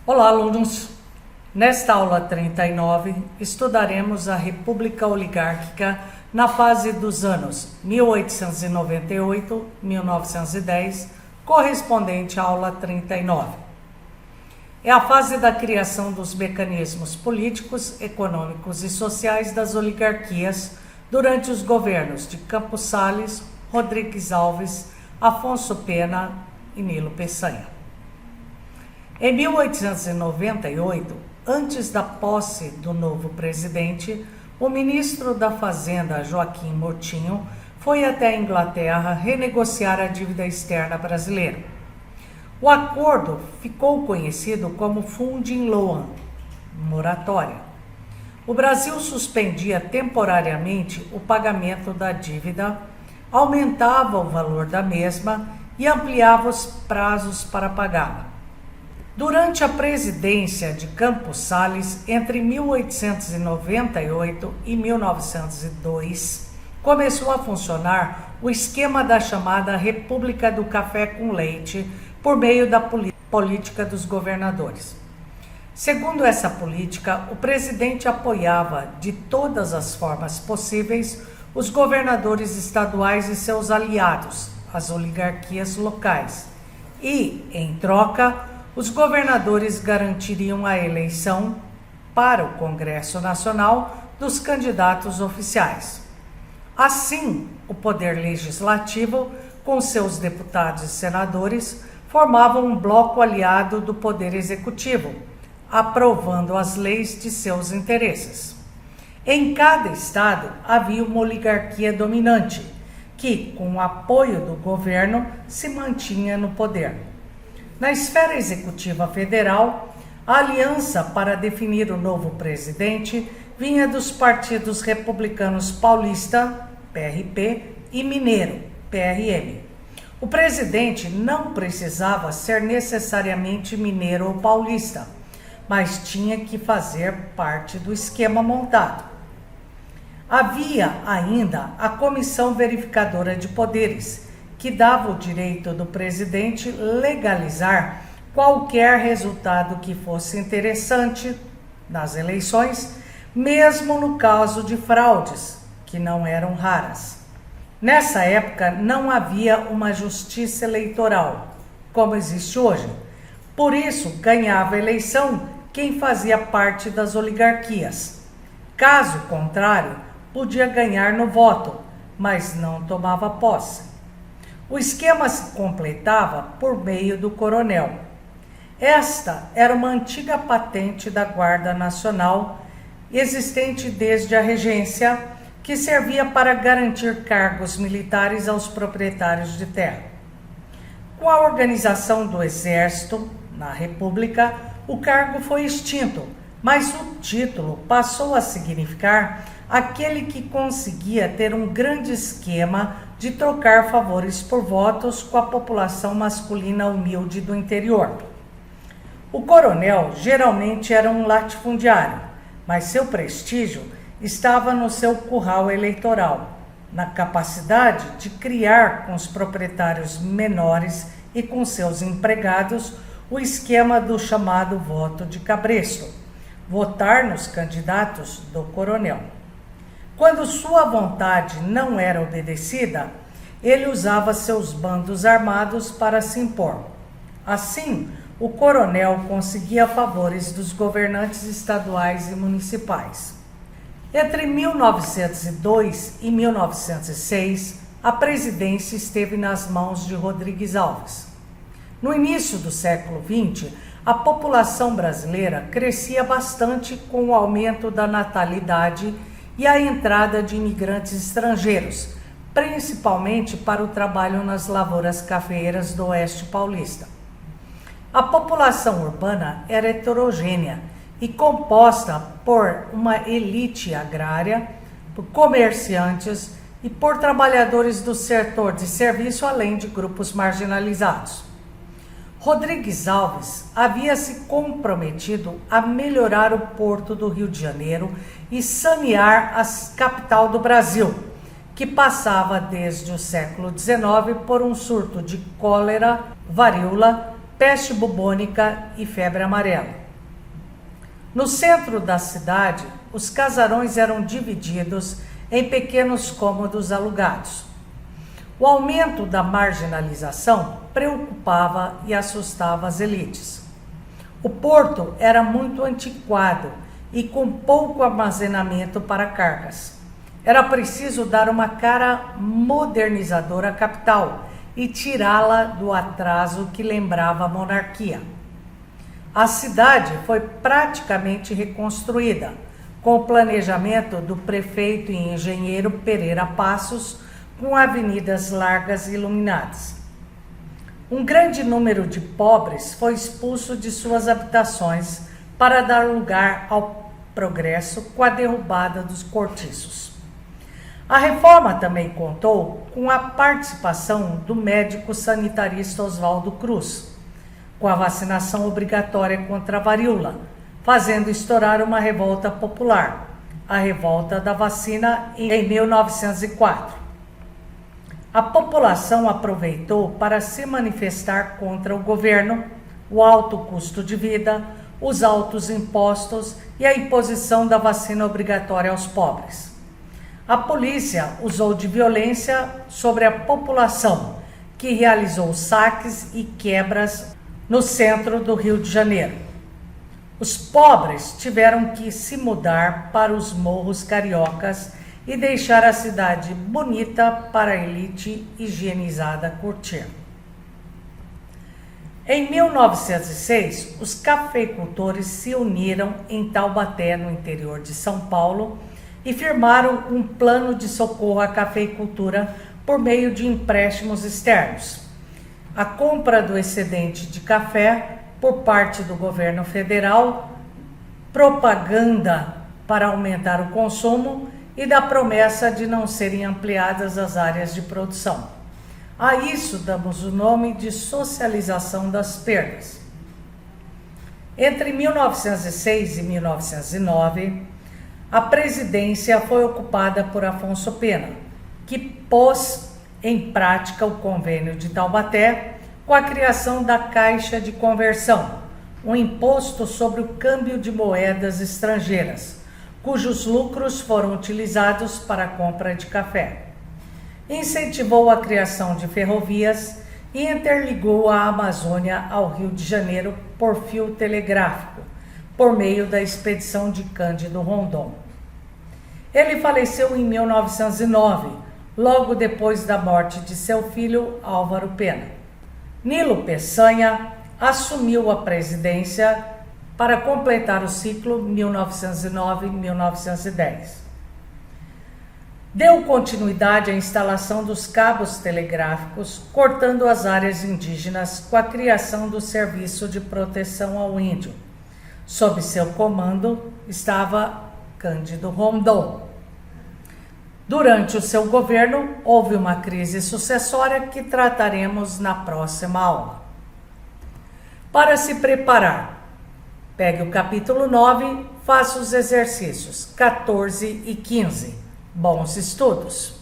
Olá, alunos! Nesta aula 39, estudaremos a República Oligárquica na fase dos anos 1898-1910, correspondente à aula 39. É a fase da criação dos mecanismos políticos, econômicos e sociais das oligarquias durante os governos de Campos Salles, Rodrigues Alves, Afonso Pena e Nilo Peçanha. Em 1898, antes da posse do novo presidente, o ministro da Fazenda, Joaquim Moutinho, foi até a Inglaterra renegociar a dívida externa brasileira. O acordo ficou conhecido como Funding Loan, moratória. O Brasil suspendia temporariamente o pagamento da dívida, aumentava o valor da mesma e ampliava os prazos para pagá-la. Durante a presidência de Campos Salles, entre 1898 e 1902, começou a funcionar o esquema da chamada República do Café com Leite, por meio da política dos governadores. Segundo essa política, o presidente apoiava de todas as formas possíveis os governadores estaduais e seus aliados, as oligarquias locais, e, em troca, os governadores garantiriam a eleição para o Congresso Nacional dos candidatos oficiais. Assim, o poder legislativo, com seus deputados e senadores, formava um bloco aliado do poder executivo, aprovando as leis de seus interesses. Em cada estado havia uma oligarquia dominante, que, com o apoio do governo, se mantinha no poder. Na esfera executiva federal, a aliança para definir o novo presidente vinha dos partidos republicanos Paulista, PRP, e Mineiro, PRM. O presidente não precisava ser necessariamente mineiro ou paulista, mas tinha que fazer parte do esquema montado. Havia ainda a Comissão Verificadora de Poderes, que dava o direito do presidente legalizar qualquer resultado que fosse interessante nas eleições, mesmo no caso de fraudes, que não eram raras. Nessa época não havia uma justiça eleitoral, como existe hoje. Por isso, ganhava a eleição quem fazia parte das oligarquias. Caso contrário, podia ganhar no voto, mas não tomava posse. O esquema se completava por meio do coronel. Esta era uma antiga patente da Guarda Nacional, existente desde a regência, que servia para garantir cargos militares aos proprietários de terra. Com a organização do Exército na República, o cargo foi extinto, mas o título passou a significar aquele que conseguia ter um grande esquema de trocar favores por votos com a população masculina humilde do interior. O coronel geralmente era um latifundiário, mas seu prestígio estava no seu curral eleitoral, na capacidade de criar com os proprietários menores e com seus empregados o esquema do chamado voto de cabresto, votar nos candidatos do coronel. Quando sua vontade não era obedecida, ele usava seus bandos armados para se impor. Assim, o coronel conseguia favores dos governantes estaduais e municipais. Entre 1902 e 1906, a presidência esteve nas mãos de Rodrigues Alves. No início do século XX, a população brasileira crescia bastante com o aumento da natalidade e a entrada de imigrantes estrangeiros, principalmente para o trabalho nas lavouras cafeeiras do Oeste Paulista. A população urbana era heterogênea e composta por uma elite agrária, por comerciantes e por trabalhadores do setor de serviço, além de grupos marginalizados. Rodrigues Alves havia se comprometido a melhorar o porto do Rio de Janeiro e sanear a capital do Brasil, que passava desde o século XIX por um surto de cólera, varíola, peste bubônica e febre amarela. No centro da cidade, os casarões eram divididos em pequenos cômodos alugados. O aumento da marginalização preocupava e assustava as elites. O porto era muito antiquado e com pouco armazenamento para cargas. Era preciso dar uma cara modernizadora à capital e tirá-la do atraso que lembrava a monarquia. A cidade foi praticamente reconstruída, com o planejamento do prefeito e engenheiro Pereira Passos, com avenidas largas e iluminadas. Um grande número de pobres foi expulso de suas habitações para dar lugar ao progresso com a derrubada dos cortiços. A reforma também contou com a participação do médico sanitarista Oswaldo Cruz, com a vacinação obrigatória contra a varíola, fazendo estourar uma revolta popular, a revolta da vacina em 1904. A população aproveitou para se manifestar contra o governo, o alto custo de vida, os altos impostos e a imposição da vacina obrigatória aos pobres. A polícia usou de violência sobre a população, que realizou saques e quebras no centro do Rio de Janeiro. Os pobres tiveram que se mudar para os morros cariocas e deixar a cidade bonita para a elite higienizada curtir. Em 1906, os cafeicultores se uniram em Taubaté, no interior de São Paulo, e firmaram um plano de socorro à cafeicultura por meio de empréstimos externos. A compra do excedente de café por parte do governo federal, propaganda para aumentar o consumo e da promessa de não serem ampliadas as áreas de produção. A isso damos o nome de socialização das perdas. Entre 1906 e 1909, a presidência foi ocupada por Afonso Pena, que pôs em prática o convênio de Taubaté com a criação da Caixa de Conversão, um imposto sobre o câmbio de moedas estrangeiras, cujos lucros foram utilizados para a compra de café. Incentivou a criação de ferrovias e interligou a Amazônia ao Rio de Janeiro por fio telegráfico, por meio da expedição de Cândido Rondon. Ele faleceu em 1909, logo depois da morte de seu filho Álvaro Pena. Nilo Peçanha assumiu a presidência para completar o ciclo 1909-1910. Deu continuidade à instalação dos cabos telegráficos, cortando as áreas indígenas com a criação do Serviço de Proteção ao Índio. Sob seu comando estava Cândido Rondon. Durante o seu governo, houve uma crise sucessória que trataremos na próxima aula. Para se preparar, pegue o capítulo 9, faça os exercícios 14 e 15. Bons estudos!